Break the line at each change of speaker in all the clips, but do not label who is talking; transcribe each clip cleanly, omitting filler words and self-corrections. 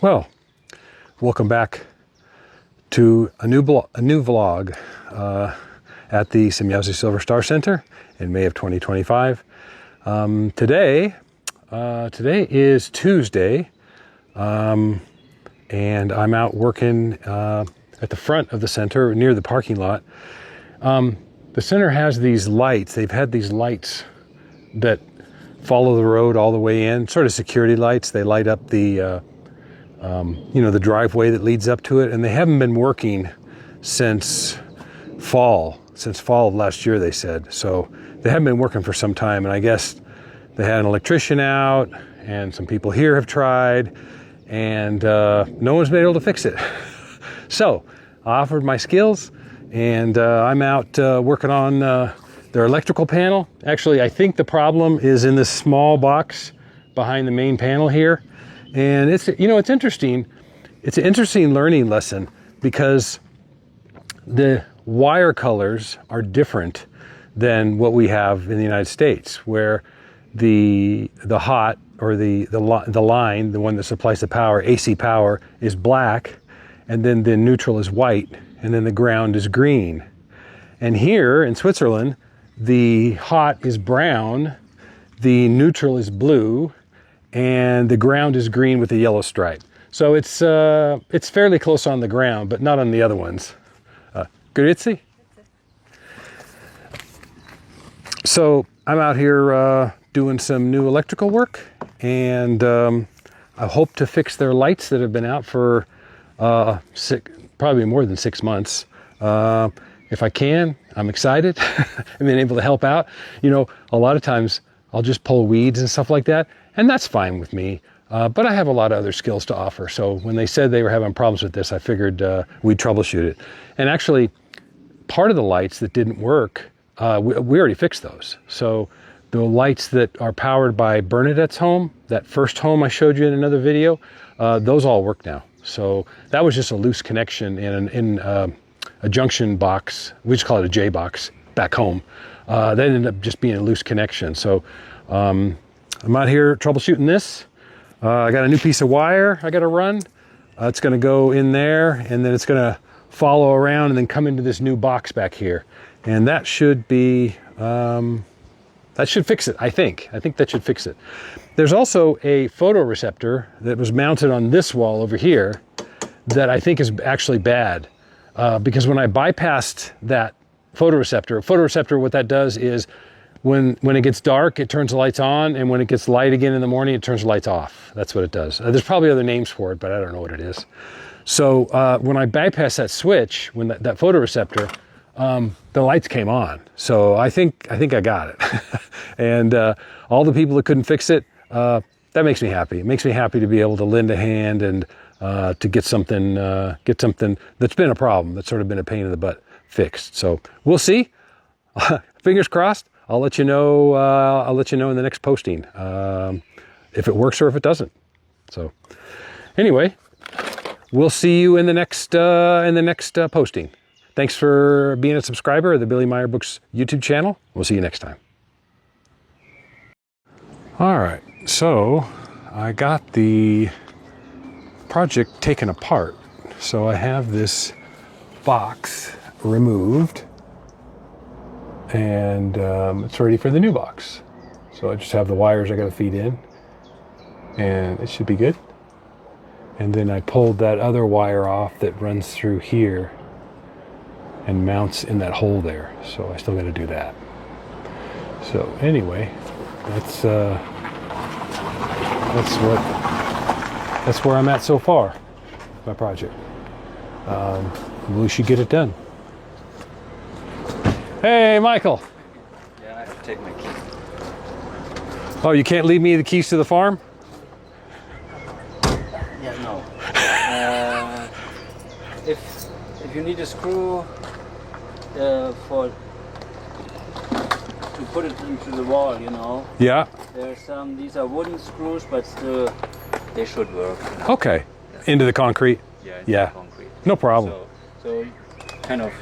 Well, welcome back to a new vlog at the Semjazi Silver Star Center in May of 2025. Today is Tuesday, and I'm out working at the front of the center near the parking lot. The center has these lights. They've had these lights that follow the road all the way in, sort of security lights. They light up the the driveway that leads up to it, and they haven't been working since fall of last year, they said. So they haven't been working for some time, and I guess they had an electrician out, and some people here have tried, and no one's been able to fix it. So I offered my skills, and I'm out working on their electrical panel. Actually, I think the problem is in this small box behind the main panel here. And it's interesting. It's an interesting learning lesson because the wire colors are different than what we have in the United States, where the hot or the line, the one that supplies the power, AC power, is black, and then the neutral is white, and then the ground is green. And here in Switzerland, the hot is brown, the neutral is blue, and the ground is green with a yellow stripe. So it's fairly close on the ground, but not on the other ones. Grüezi. So I'm out here doing some new electrical work, and I hope to fix their lights that have been out for probably more than 6 months. If I can, I'm excited. I've been able to help out. A lot of times I'll just pull weeds and stuff like that, and that's fine with me. But I have a lot of other skills to offer. So when they said they were having problems with this, I figured we'd troubleshoot it. And actually, part of the lights that didn't work, we already fixed those. So the lights that are powered by Bernadette's home, that first home I showed you in another video, those all work now. So that was just a loose connection in a junction box. We just call it a J box back home. That ended up just being a loose connection. So I'm out here troubleshooting this. I got a new piece of wire I got to run. It's going to go in there, and then it's going to follow around and then come into this new box back here. And that should be, that should fix it, I think. I think that should fix it. There's also a photoreceptor that was mounted on this wall over here that I think is actually bad. Because when I bypassed that photoreceptor, what that does is when it gets dark, it turns the lights on, and when it gets light again in the morning, it turns the lights off. That's what it does. There's probably other names for it, but I don't know what it is. So when I bypassed that switch, when that photoreceptor, the lights came on. So I think I got it. And all the people that couldn't fix it, that makes me happy. It makes me happy to be able to lend a hand and to get something that's been a problem, that's sort of been a pain in the butt, fixed. So we'll see. Fingers crossed. I'll let you know. I'll let you know in the next posting if it works or if it doesn't. So anyway, we'll see you in the next posting. Thanks for being a subscriber of the Billy Meier Books YouTube channel. We'll see you next time. All right, so I got the project taken apart. So I have this box removed, and it's ready for the new box. So I just have the wires I got to feed in, and it should be good. And then I pulled that other wire off that runs through here and mounts in that hole there. So I still got to do that. So anyway, that's where I'm at so far, my project. We should get it done. Hey, Michael.
Yeah, I have to take my keys.
Oh, you can't leave me the keys to the farm?
Yeah, no. If you need a screw to put it into the wall,
Yeah.
There's some. These are wooden screws, but still they should work.
Okay. Yeah. Into the concrete.
Yeah. Concrete.
No problem.
So kind of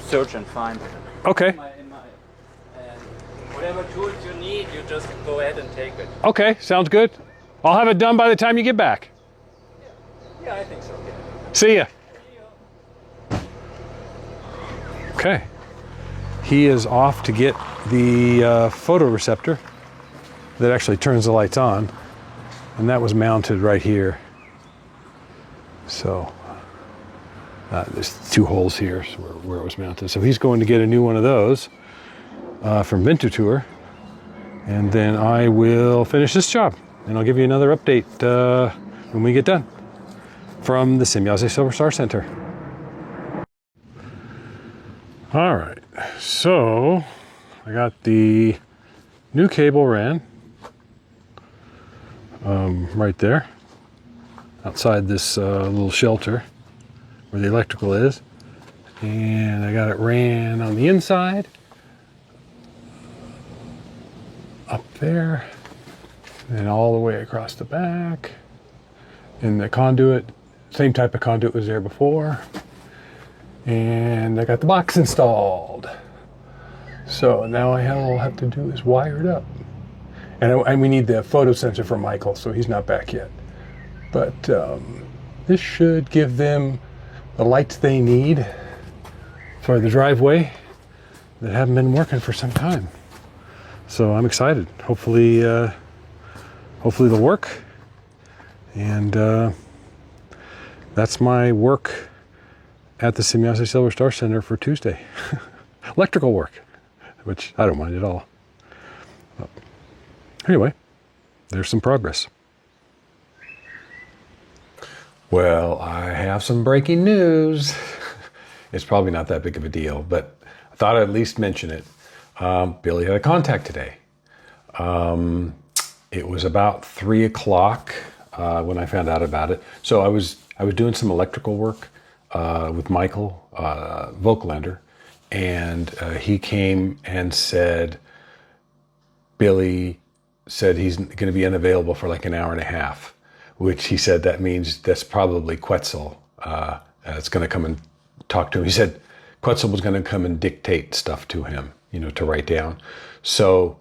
search and find.
Okay.
Whatever tools you need, you just go ahead and take it.
Okay, sounds good. I'll have it done by the time you get back.
Yeah. Yeah, I think so. Yeah.
See ya. Okay. He is off to get the photoreceptor that actually turns the lights on, and that was mounted right here. So there's 2 holes here where it was mounted. So he's going to get a new one of those from Vintutour, and then I will finish this job, and I'll give you another update when we get done from the Semjase Silver Star Center. All right, so I got the new cable ran right there outside this little shelter where the electrical is, and I got it ran on the inside up there and all the way across the back, and the conduit, same type of conduit was there before, and I got the box installed. So now all I have to do is wire it up. And we need the photo sensor for Michael, so he's not back yet. But this should give them the lights they need for the driveway that haven't been working for some time. So I'm excited. Hopefully they'll work. And that's my work at the Semjase Silver Star Center for Tuesday. Electrical work, which I don't mind at all. But anyway, there's some progress. Well, I have some breaking news. It's probably not that big of a deal, but I thought I'd at least mention it. Billy had a contact today. It was about 3 o'clock when I found out about it. So I was doing some electrical work with Michael Volklander, and he came and said, Billy said he's going to be unavailable for like an hour and a half, which he said that means that's probably Quetzal that's going to come and talk to him. He said Quetzal was going to come and dictate stuff to him, to write down. So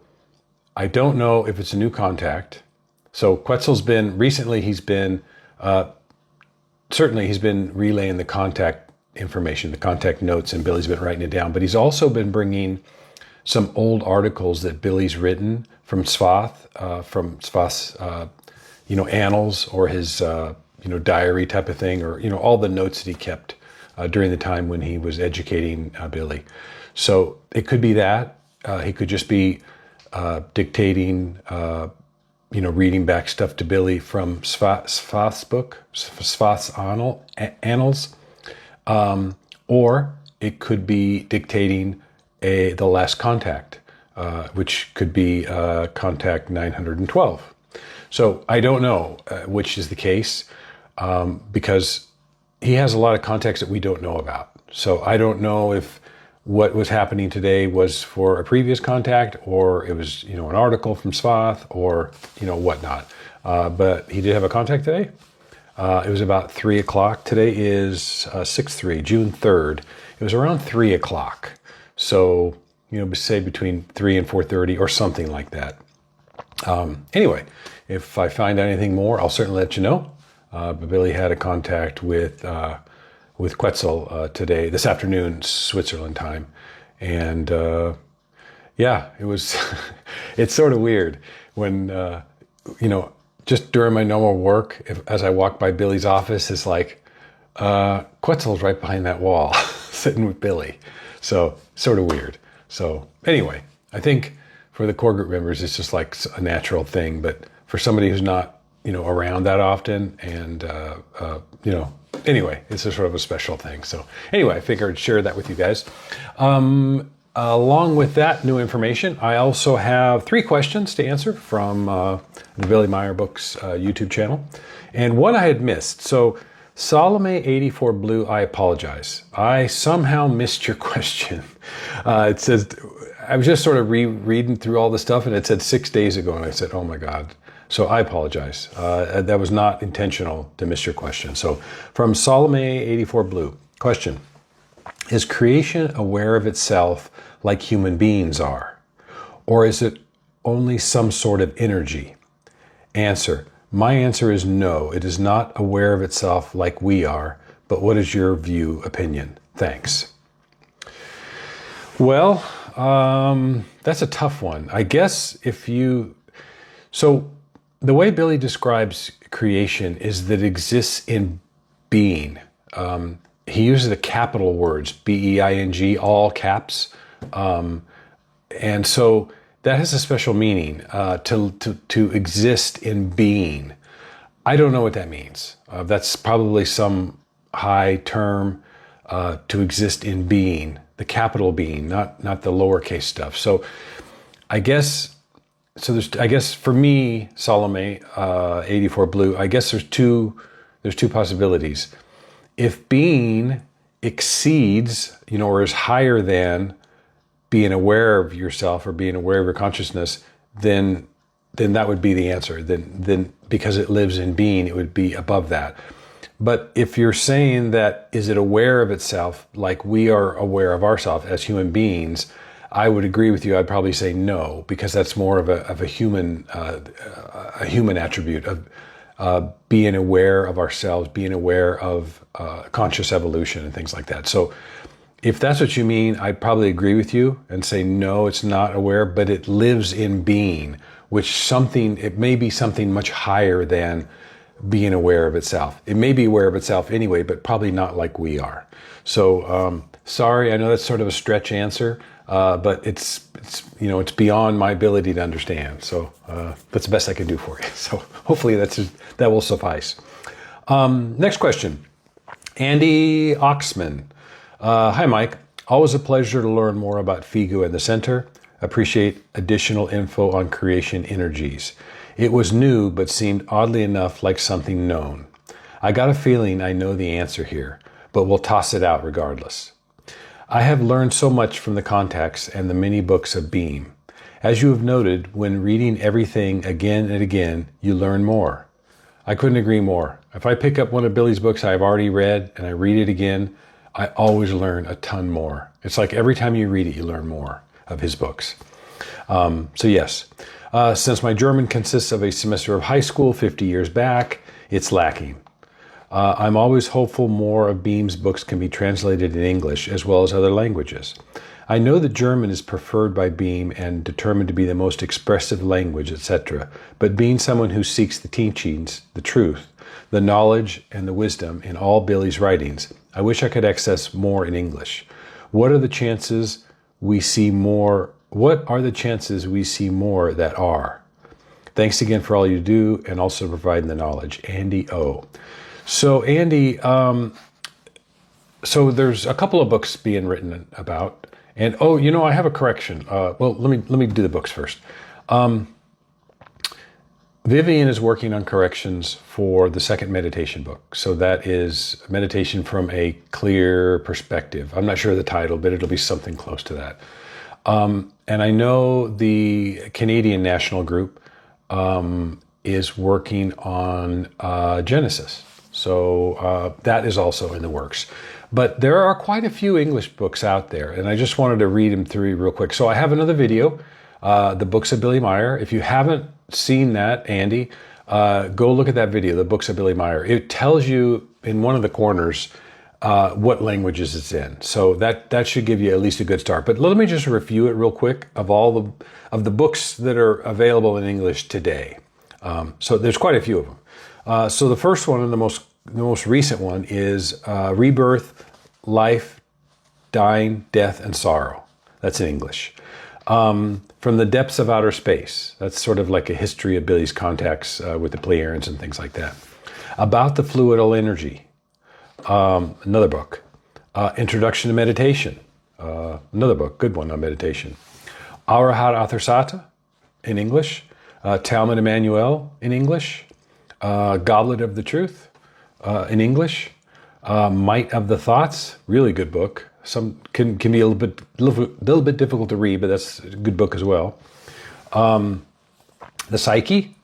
I don't know if it's a new contact. So Quetzal's been, recently he's been, certainly he's been relaying the contact information, the contact notes, and Billy's been writing it down, but he's also been bringing some old articles that Billy's written from Svath, annals, or his, diary type of thing, or, all the notes that he kept during the time when he was educating Billy. So it could be that. He could just be dictating, reading back stuff to Billy from Svath's book, Svath's annals, or it could be dictating the last contact, which could be contact 912. So I don't know which is the case, because he has a lot of contacts that we don't know about. So I don't know if what was happening today was for a previous contact, or it was, an article from Svath, or, whatnot. But he did have a contact today. It was about 3 o'clock. Today is 6/3, June 3rd. It was around 3 o'clock. So, say between 3 and 4:30 or something like that. Anyway, if I find anything more, I'll certainly let you know. But Billy had a contact with Quetzal today, this afternoon, Switzerland time. And it was, it's sort of weird when, just during my normal work, as I walk by Billy's office, it's like, Quetzal's right behind that wall, sitting with Billy. So, sort of weird. So, anyway, I think for the core group members, it's just like a natural thing. But for somebody who's not, around that often, and, anyway, it's a sort of a special thing. So, anyway, I figured I'd share that with you guys. Along with that new information, I also have 3 questions to answer from the Billy Meyer Books YouTube channel, and one I had missed. So, Salome84 Blue, I apologize. I somehow missed your question. It says, I was just sort of reading through all the stuff, and it said 6 days ago, and I said, oh my God. So I apologize. That was not intentional to miss your question. So from Salome84 Blue, question: is creation aware of itself like human beings are? Or is it only some sort of energy? Answer: My answer is no. It is not aware of itself like we are. But what is your view, opinion? Thanks. Well, that's a tough one. I guess so the way Billy describes creation is that it exists in being. He uses the capital words, B-E-I-N-G, all caps. And so that has a special meaning, to exist in being. I don't know what that means. That's probably some high term, to exist in being, the capital being, not the lowercase stuff. So I guess for me, Salome, 84 Blue, I guess there's two possibilities. If being exceeds, or is higher than being aware of yourself or being aware of your consciousness, then that would be the answer. Then because it lives in being, it would be above that. But if you're saying that, is it aware of itself like we are aware of ourselves as human beings, I would agree with you. I'd probably say no, because that's more of a human attribute of being aware of ourselves, being aware of conscious evolution and things like that. So if that's what you mean, I'd probably agree with you and say no, it's not aware, but it lives in being, it may be something much higher than being aware of itself. It may be aware of itself anyway, but probably not like we are. So sorry, I know that's sort of a stretch answer, but it's beyond my ability to understand. So that's the best I can do for you. So hopefully that will suffice. Next question, Andy Oxman. Hi, Mike. Always a pleasure to learn more about Figu and the Center. Appreciate additional info on creation energies. It was new, but seemed oddly enough like something known. I got a feeling I know the answer here, but we'll toss it out regardless. I have learned so much from the contacts and the many books of Beam. As you have noted, when reading everything again and again, you learn more. I couldn't agree more. If I pick up one of Billy's books I've already read and I read it again, I always learn a ton more. It's like every time you read it, you learn more of his books. So yes, since my German consists of a semester of high school 50 years back, it's lacking. I'm always hopeful more of Beam's books can be translated in English as well as other languages. I know that German is preferred by Beam and determined to be the most expressive language, etc. But being someone who seeks the teachings, the truth, the knowledge, and the wisdom in all Billy's writings, I wish I could access more in English. What are the chances we see more that are? Thanks again for all you do and also providing the knowledge. Andy O. So Andy, so there's a couple of books being written about, and I have a correction. Well, let me do the books first. Vivian is working on corrections for the second meditation book. So that is meditation from a clear perspective. I'm not sure of the title, but it'll be something close to that. And I know the Canadian National Group is working on Genesis. So that is also in the works. But there are quite a few English books out there, and I just wanted to read them through real quick. So I have another video, The Books of Billy Meier. If you haven't seen that, Andy, go look at that video, The Books of Billy Meier. It tells you in one of the corners what languages it's in. So that should give you at least a good start. But let me just review it real quick of all the books that are available in English today. So there's quite a few of them. So the first one and the most recent one is Rebirth, Life, Dying, Death, and Sorrow. That's in English. From the Depths of Outer Space. That's sort of like a history of Billy's contacts with the Pleiadians and things like that. About the Fluidal Energy. Another book. Introduction to Meditation. Another book, good one on meditation. Arahat Athersata in English. Talmud Emmanuel in English. Goblet of the Truth in English. Might of the Thoughts, really good book. Some can be a little bit difficult to read, but that's a good book as well. The Psyche,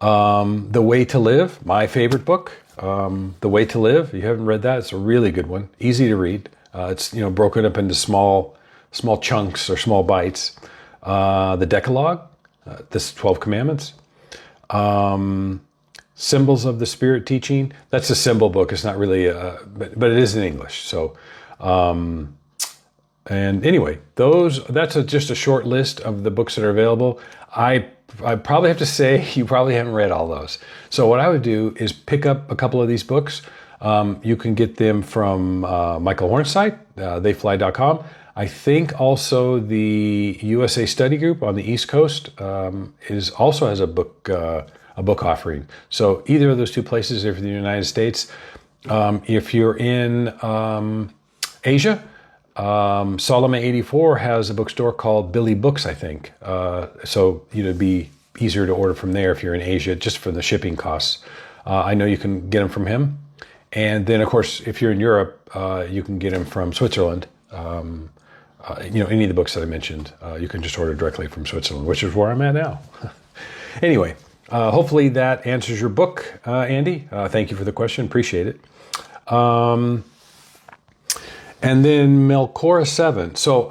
The Way to Live, my favorite book. The Way to Live. If you haven't read that, it's a really good one. Easy to read. It's broken up into small chunks or small bites. The Decalogue, this 12 Commandments. Symbols of the Spirit Teaching. That's a symbol book. It's not really, but it is in English. So, and anyway, that's just a short list of the books that are available. I probably have to say you probably haven't read all those. So what I would do is pick up a couple of these books. You can get them from Michael Horn's site, theyfly.com. I think also the USA Study Group on the East Coast also has a book offering. So either of those two places, if you're in the United States, if you're in Asia, Salome 84 has a bookstore called Billy Books, I think. So it'd be easier to order from there if you're in Asia, just for the shipping costs. I know you can get them from him. And then, of course, if you're in Europe, you can get them from Switzerland. Any of the books that I mentioned, you can just order directly from Switzerland, which is where I'm at now. Anyway, hopefully that answers your book, Andy. Thank you for the question. Appreciate it. And then Melcora 7. So,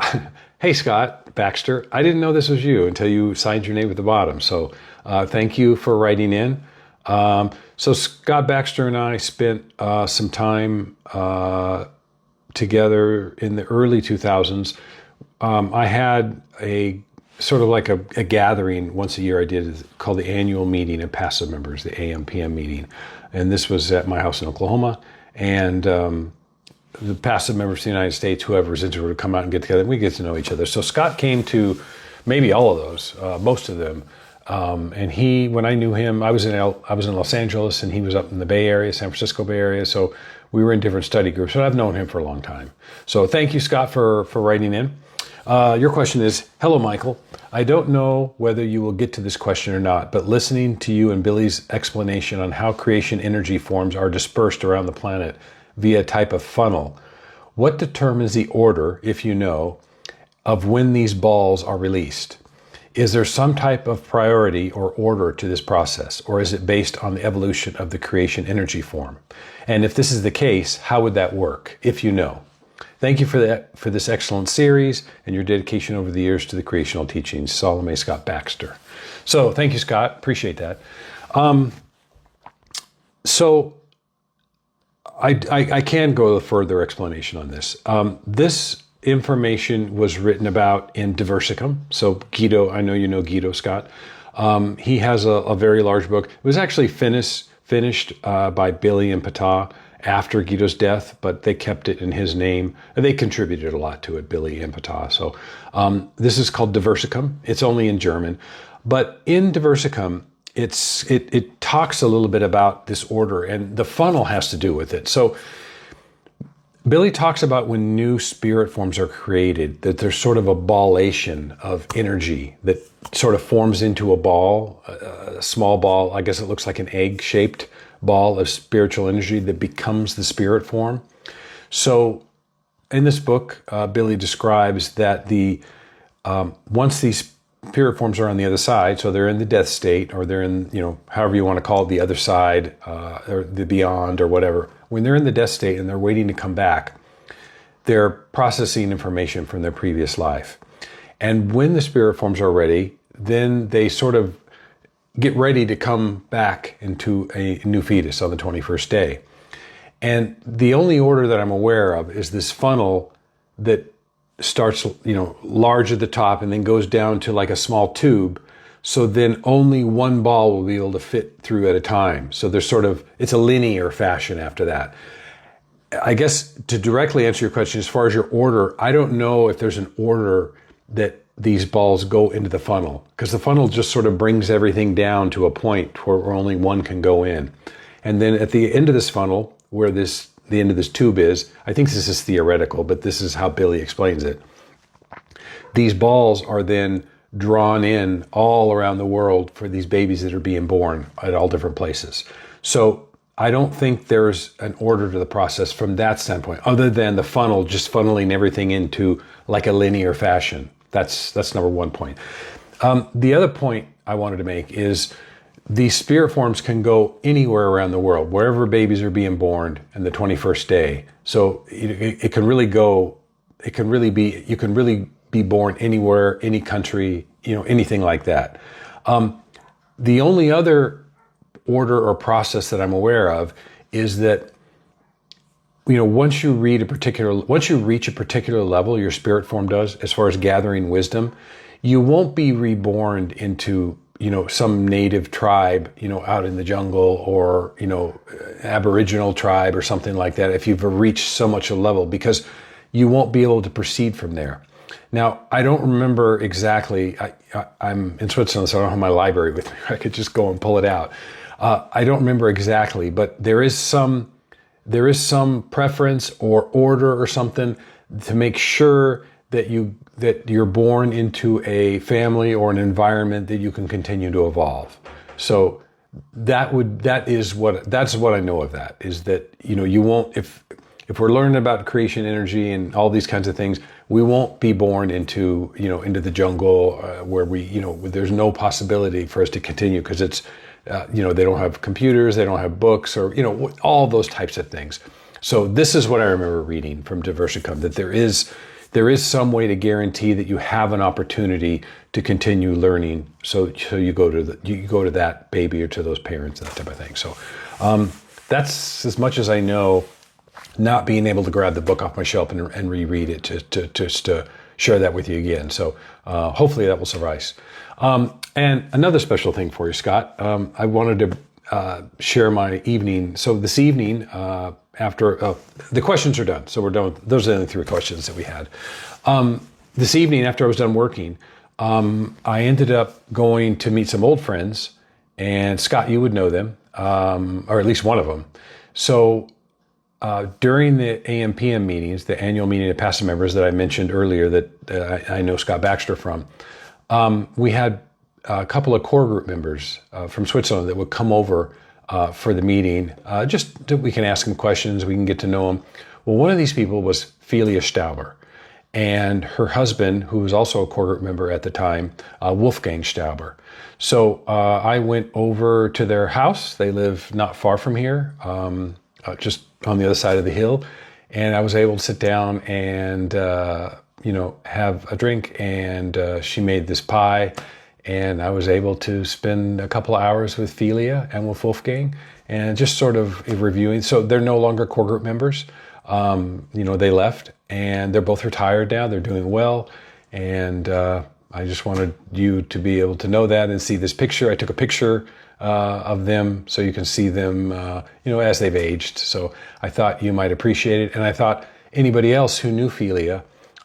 hey, Scott Baxter, I didn't know this was you until you signed your name at the bottom. So thank you for writing in. So Scott Baxter and I spent some time together in the early 2000s. I had a sort of like a gathering once a year I did called the annual meeting of passive members, the AM/PM meeting. And this was at my house in Oklahoma. And the passive members of the United States, whoever is interested, would come out and get together. And we get to know each other. So Scott came to maybe all of those, most of them. And when I knew him, I was in Los Angeles, and he was up in the Bay Area, San Francisco Bay Area. So we were in different study groups, but I've known him for a long time. So thank you, Scott, for writing in. Your question is, hello, Michael. I don't know whether you will get to this question or not, but listening to you and Billy's explanation on how creation energy forms are dispersed around the planet via a type of funnel, what determines the order, if you know, of when these balls are released? Is there some type of priority or order to this process, or is it based on the evolution of the creation energy form? And if this is the case, how would that work, if you know? Thank you for this excellent series and your dedication over the years to the creational teachings. Salome Scott Baxter. So thank you, Scott. Appreciate that. So I can go a further explanation on this. This information was written about in Diversicum. So Guido, I know you know Guido, Scott. He has a very large book. It was actually finished by Billy and Ptah after Guido's death, but they kept it in his name. And they contributed a lot to it, Billy and Ptah. So this is called Diversicum. It's only in German. But in Diversicum, it talks a little bit about this order, and the funnel has to do with it. So Billy talks about when new spirit forms are created, that there's sort of a ballation of energy that sort of forms into a ball, a small ball. I guess it looks like an egg-shaped ball of spiritual energy that becomes the spirit form. So in this book, Billy describes that once these spirit forms are on the other side, so they're in the death state, or they're in, however you want to call it, the other side, or the beyond, or whatever. When they're in the death state and they're waiting to come back, they're processing information from their previous life. And when the spirit forms are ready, then they sort of get ready to come back into a new fetus on the 21st day. And the only order that I'm aware of is this funnel that starts, large at the top and then goes down to like a small tube. So then only one ball will be able to fit through at a time. So it's a linear fashion after that. I guess to directly answer your question, as far as your order, I don't know if there's an order that these balls go into the funnel, because the funnel just sort of brings everything down to a point where only one can go in. And then at the end of this funnel, where the end of this tube is, I think this is theoretical, but this is how Billy explains it. These balls are then drawn in all around the world for these babies that are being born at all different places. So I don't think there's an order to the process from that standpoint, other than the funnel just funneling everything into like a linear fashion. That's number one point. The other point I wanted to make is these spirit forms can go anywhere around the world, wherever babies are being born in the 21st day. So it can really go, you can really be born anywhere, any country, anything like that. The only other order or process that I'm aware of is that, once you reach a particular level, your spirit form does, as far as gathering wisdom, you won't be reborn into, some native tribe, out in the jungle, or, Aboriginal tribe or something like that, if you've reached so much a level, because you won't be able to proceed from there. Now, I don't remember exactly, I'm in Switzerland, so I don't have my library with me. I could just go and pull it out. I don't remember exactly, but there is some preference or order or something to make sure that you're born into a family or an environment that you can continue to evolve. So that's what I know of that, is that, you won't, if we're learning about creation energy and all these kinds of things, we won't be born into the jungle, where there's no possibility for us to continue, because it's, they don't have computers, they don't have books, or, all those types of things. So this is what I remember reading from Diversicum, that there is some way to guarantee that you have an opportunity to continue learning. So you go to that baby or to those parents, that type of thing. So that's as much as I know, not being able to grab the book off my shelf and reread it to share that with you again. So hopefully that will suffice. And another special thing for you, Scott, I wanted to share my evening. So this evening, after the questions are done, so we're done. Those are the only 3 questions that we had. This evening, after I was done working, I ended up going to meet some old friends, and Scott, you would know them, or at least one of them. So during the AM/PM meetings, the annual meeting of passive members that I mentioned earlier, that I know Scott Baxter from, we had a couple of core group members from Switzerland that would come over for the meeting, just that we can ask them questions, we can get to know them. Well, one of these people was Felia Stauber, and her husband, who was also a core group member at the time, Wolfgang Stauber. So I went over to their house. They live not far from here, just on the other side of the hill, and I was able to sit down and have a drink, and she made this pie, and I was able to spend a couple of hours with Felia and with Wolfgang, and just sort of reviewing. So they're no longer core group members. They left, and they're both retired now. They're doing well, and I just wanted you to be able to know that and see this picture. I took a picture of them so you can see them, as they've aged. So I thought you might appreciate it, and I thought anybody else who knew Felia,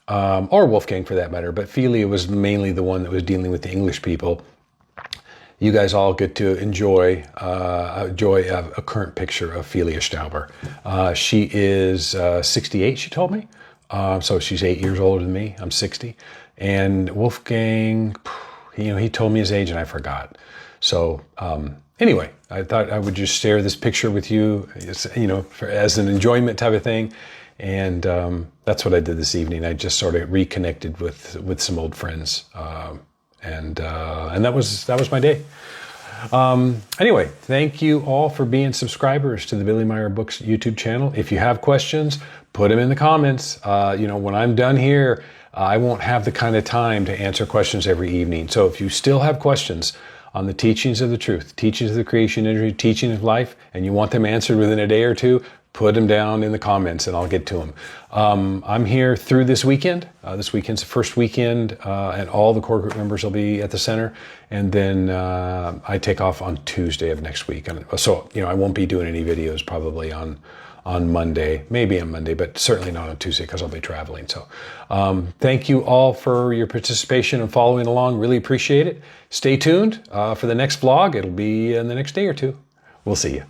or Wolfgang for that matter, but Felia was mainly the one that was dealing with the English people. You guys all get to enjoy a current picture of Felia Stauber. She is 68, she told me. So she's 8 years older than me. I'm 60. And Wolfgang, he told me his age and I forgot. So anyway, I thought I would just share this picture with you, as an enjoyment type of thing. And that's what I did this evening. I just sort of reconnected with some old friends, and that was my day. Anyway, thank you all for being subscribers to the Billy Meyer Books YouTube channel. If you have questions, put them in the comments. When I'm done here, I won't have the kind of time to answer questions every evening. So if you still have questions on the teachings of the truth, teachings of the creation energy, teachings of life, and you want them answered within a day or two, put them down in the comments and I'll get to them. I'm here through this weekend. This weekend's the first weekend, and all the core group members will be at the center. And then I take off on Tuesday of next week. And so, I won't be doing any videos probably on Monday, maybe on Monday, but certainly not on Tuesday because I'll be traveling. So thank you all for your participation and following along. Really appreciate it. Stay tuned for the next vlog. It'll be in the next day or two. We'll see you.